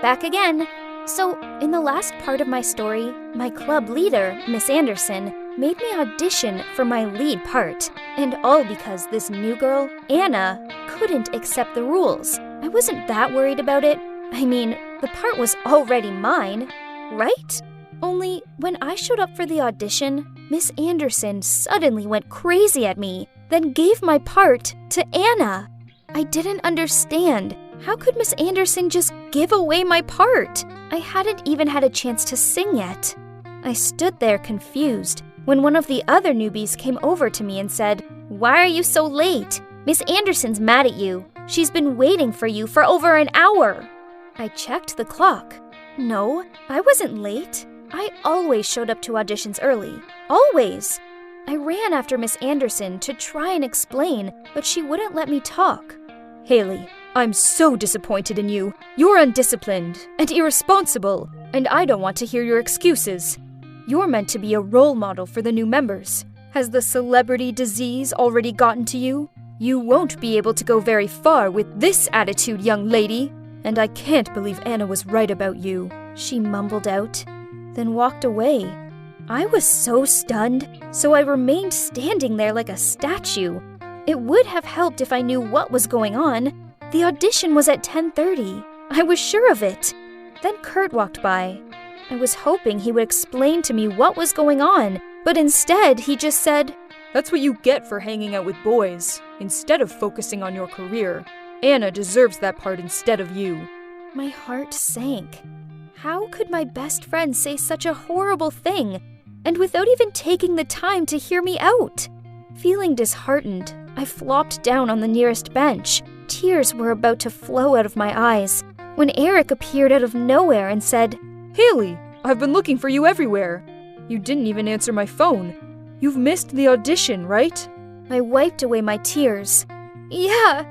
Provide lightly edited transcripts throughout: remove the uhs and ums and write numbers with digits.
back again. So, in the last part of my story, my club leader, Miss Anderson, made me audition for my lead part. And all because this new girl, Anna, couldn't accept the rules. I wasn't that worried about it. I mean, the part was already mine, right? Only, when I showed up for the audition, Miss Anderson suddenly went crazy at me, then gave my part to Anna. I didn't understand. How could Miss Anderson just give away my part? I hadn't even had a chance to sing yet. I stood there confused when one of the other newbies came over to me and said, "Why are you so late? Miss Anderson's mad at you. She's been waiting for you for over an hour." I checked the clock. No, I wasn't late. I always showed up to auditions early. Always. I ran after Miss Anderson to try and explain, but she wouldn't let me talk. "Haley, I'm so disappointed in you. You're undisciplined and irresponsible, and I don't want to hear your excuses. You're meant to be a role model for the new members. Has the celebrity disease already gotten to you? You won't be able to go very far with this attitude, young lady. And I can't believe Anna was right about you," she mumbled out, then walked away. I was so stunned, so I remained standing there like a statue. It would have helped if I knew what was going on. The audition was at 10:30. I was sure of it. Then Kurt walked by. I was hoping he would explain to me what was going on, but instead he just said, "That's what you get for hanging out with boys, instead of focusing on your career. Anna deserves that part instead of you." My heart sank. How could my best friend say such a horrible thing, and without even taking the time to hear me out? Feeling disheartened, I flopped down on the nearest bench. Tears were about to flow out of my eyes when Eric appeared out of nowhere and said, "Haley, I've been looking for you everywhere. You didn't even answer my phone. You've missed the audition, right?" I wiped away my tears. "Yeah,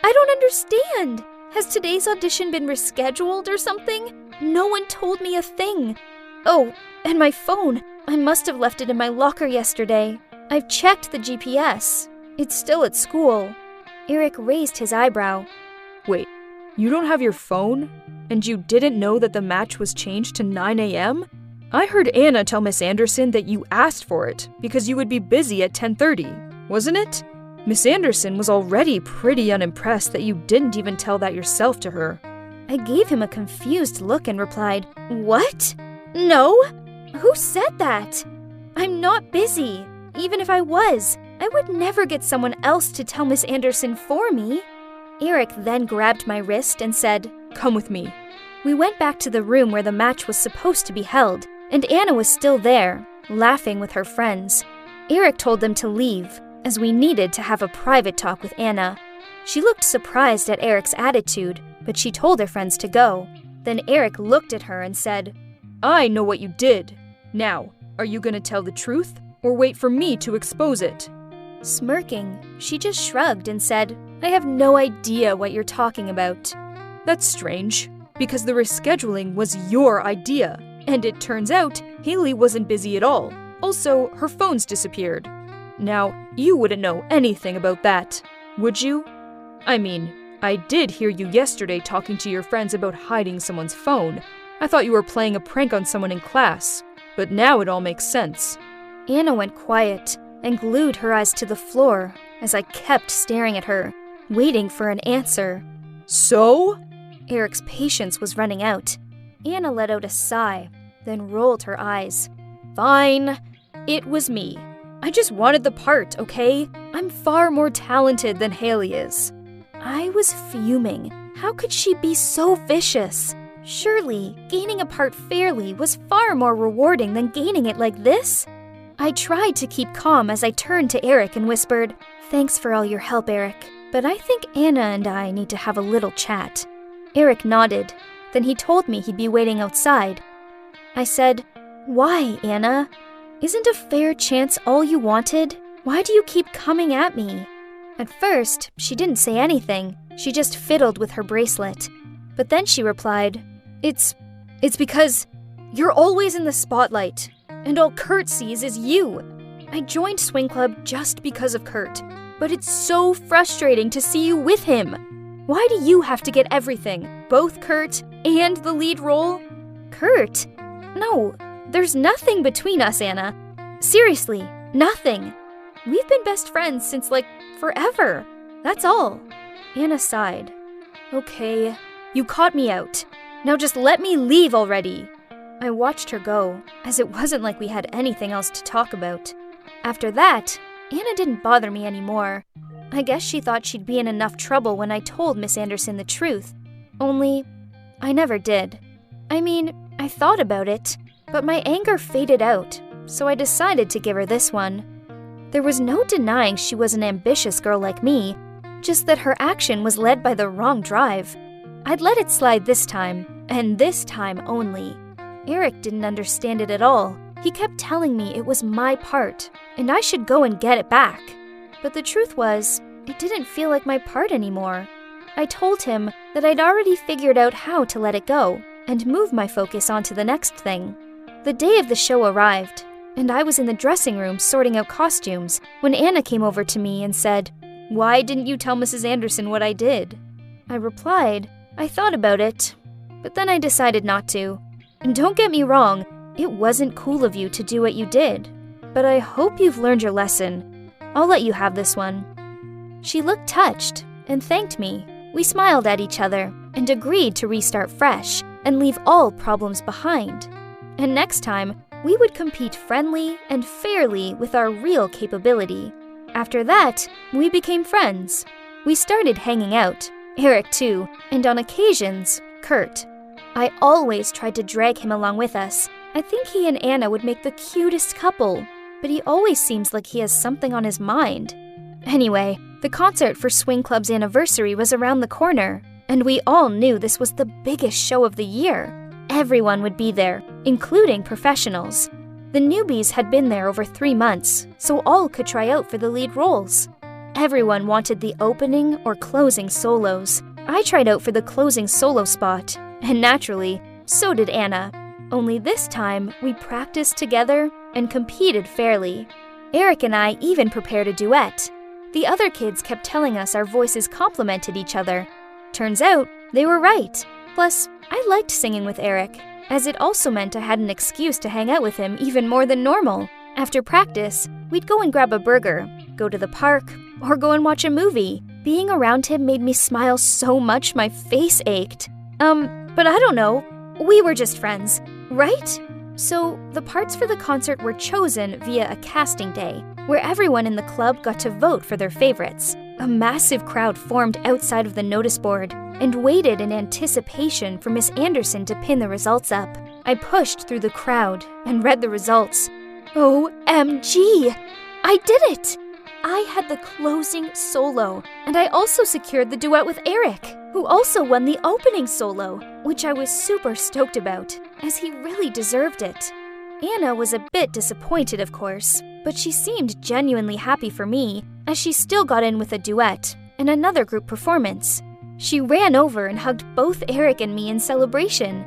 I don't understand. Has today's audition been rescheduled or something? No one told me a thing. Oh, and my phone. I must have left it in my locker yesterday. I've checked the GPS. It's still at school." Eric raised his eyebrow. "Wait, you don't have your phone? And you didn't know that the match was changed to 9 a.m.? I heard Anna tell Miss Anderson that you asked for it because you would be busy at 10:30, wasn't it? Miss Anderson was already pretty unimpressed that you didn't even tell that yourself to her." I gave him a confused look and replied, "What? No? Who said that? I'm not busy. Even if I was, I would never get someone else to tell Miss Anderson for me." Eric then grabbed my wrist and said, "Come with me." We went back to the room where the match was supposed to be held, and Anna was still there, laughing with her friends. Eric told them to leave, as we needed to have a private talk with Anna. She looked surprised at Eric's attitude, but she told her friends to go. Then Eric looked at her and said, "I know what you did. Now, are you going to tell the truth, or wait for me to expose it?" Smirking, she just shrugged and said, "I have no idea what you're talking about." "That's strange, because the rescheduling was your idea, and it turns out Haley wasn't busy at all. Also, her phone's disappeared. Now, you wouldn't know anything about that, would you? I mean, I did hear you yesterday talking to your friends about hiding someone's phone. I thought you were playing a prank on someone in class, but now it all makes sense." Anna went quiet and glued her eyes to the floor as I kept staring at her, waiting for an answer. "So?" Eric's patience was running out. Anna let out a sigh, then rolled her eyes. "Fine. It was me. I just wanted the part, okay? I'm far more talented than Haley is." I was fuming. How could she be so vicious? Surely, gaining a part fairly was far more rewarding than gaining it like this. I tried to keep calm as I turned to Eric and whispered, "Thanks for all your help, Eric, but I think Anna and I need to have a little chat." Eric nodded. Then he told me he'd be waiting outside. I said, "Why, Anna? Isn't a fair chance all you wanted? Why do you keep coming at me?" At first, she didn't say anything. She just fiddled with her bracelet. But then she replied, It's because you're always in the spotlight, and all Kurt sees is you. I joined Swing Club just because of Kurt, but it's so frustrating to see you with him. Why do you have to get everything? Both Kurt and the lead role? Kurt? No, there's nothing between us, Anna. Seriously, nothing. We've been best friends since, forever. That's all. Anna sighed. Okay, you caught me out. Now just let me leave already. I watched her go, as it wasn't like we had anything else to talk about. After that, Anna didn't bother me anymore. I guess she thought she'd be in enough trouble when I told Miss Anderson the truth. Only, I never did. I mean, I thought about it, but my anger faded out, so I decided to give her this one. There was no denying she was an ambitious girl like me, just that her action was led by the wrong drive. I'd let it slide this time, and this time only. Eric didn't understand it at all. He kept telling me it was my part, and I should go and get it back. But the truth was, it didn't feel like my part anymore. I told him that I'd already figured out how to let it go, and move my focus onto the next thing. The day of the show arrived, and I was in the dressing room sorting out costumes when Anna came over to me and said, "Why didn't you tell Mrs. Anderson what I did?" I replied, I thought about it, but then I decided not to. And don't get me wrong, it wasn't cool of you to do what you did, but I hope you've learned your lesson. I'll let you have this one. She looked touched and thanked me. We smiled at each other and agreed to restart fresh and leave all problems behind. And next time, we would compete friendly and fairly with our real capability. After that, we became friends. We started hanging out, Eric too, and on occasions, Kurt. I always tried to drag him along with us. I think he and Anna would make the cutest couple, but he always seems like he has something on his mind. Anyway, the concert for Swing Club's anniversary was around the corner, and we all knew this was the biggest show of the year. Everyone would be there, including professionals. The newbies had been there over 3 months, so all could try out for the lead roles. Everyone wanted the opening or closing solos. I tried out for the closing solo spot, and naturally, so did Anna. Only this time, we practiced together and competed fairly. Eric and I even prepared a duet. The other kids kept telling us our voices complemented each other. Turns out, they were right. Plus, I liked singing with Eric, as it also meant I had an excuse to hang out with him even more than normal. After practice, we'd go and grab a burger, go to the park, or go and watch a movie. Being around him made me smile so much my face ached. But I don't know. We were just friends, right? So, the parts for the concert were chosen via a casting day, where everyone in the club got to vote for their favorites. A massive crowd formed outside of the notice board and waited in anticipation for Miss Anderson to pin the results up. I pushed through the crowd and read the results. OMG! I did it! I had the closing solo, and I also secured the duet with Eric, who also won the opening solo, which I was super stoked about, as he really deserved it. Anna was a bit disappointed, of course, but she seemed genuinely happy for me, as she still got in with a duet and another group performance. She ran over and hugged both Eric and me in celebration.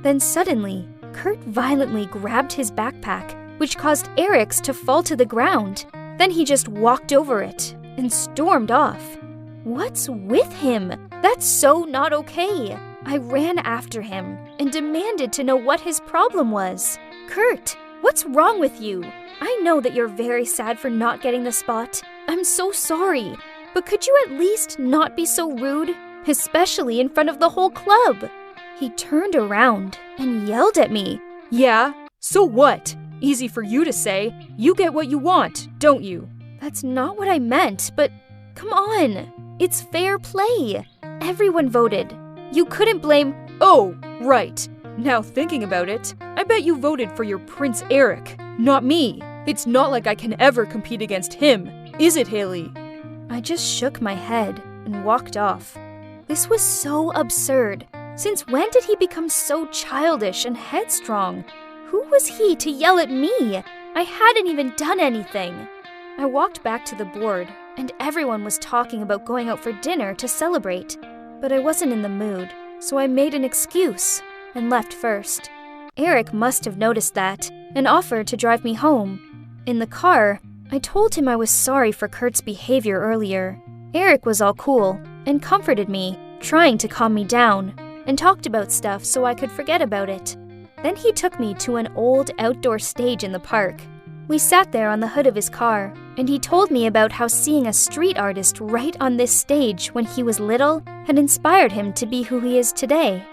Then suddenly, Kurt violently grabbed his backpack, which caused Eric's to fall to the ground. Then he just walked over it and stormed off. What's with him? That's so not okay. I ran after him and demanded to know what his problem was. Kurt, what's wrong with you? I know that you're very sad for not getting the spot. I'm so sorry. But could you at least not be so rude? Especially in front of the whole club. He turned around and yelled at me. Yeah, so what? Easy for you to say. You get what you want, don't you? That's not what I meant, but come on. It's fair play. Everyone voted. You couldn't blame... Oh, right. Now thinking about it, I bet you voted for your Prince Eric, not me. It's not like I can ever compete against him, is it, Haley? I just shook my head and walked off. This was so absurd. Since when did he become so childish and headstrong? Who was he to yell at me? I hadn't even done anything. I walked back to the board, and everyone was talking about going out for dinner to celebrate. But I wasn't in the mood, so I made an excuse and left first. Eric must have noticed that and offered to drive me home. In the car, I told him I was sorry for Kurt's behavior earlier. Eric was all cool and comforted me, trying to calm me down, and talked about stuff so I could forget about it. Then he took me to an old outdoor stage in the park. We sat there on the hood of his car, and he told me about how seeing a street artist right on this stage when he was little had inspired him to be who he is today.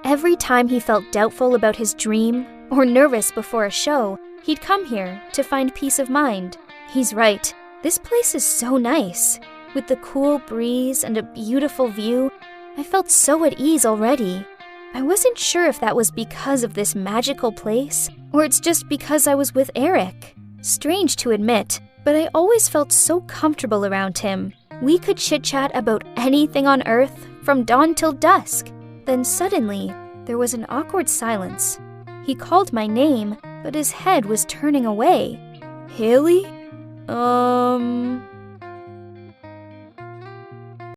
Every time he felt doubtful about his dream or nervous before a show, he'd come here to find peace of mind. He's right. This place is so nice. With the cool breeze and a beautiful view, I felt so at ease already. I wasn't sure if that was because of this magical place, or it's just because I was with Eric. Strange to admit, but I always felt so comfortable around him. We could chit-chat about anything on Earth from dawn till dusk. Then suddenly, there was an awkward silence. He called my name, but his head was turning away. Haley?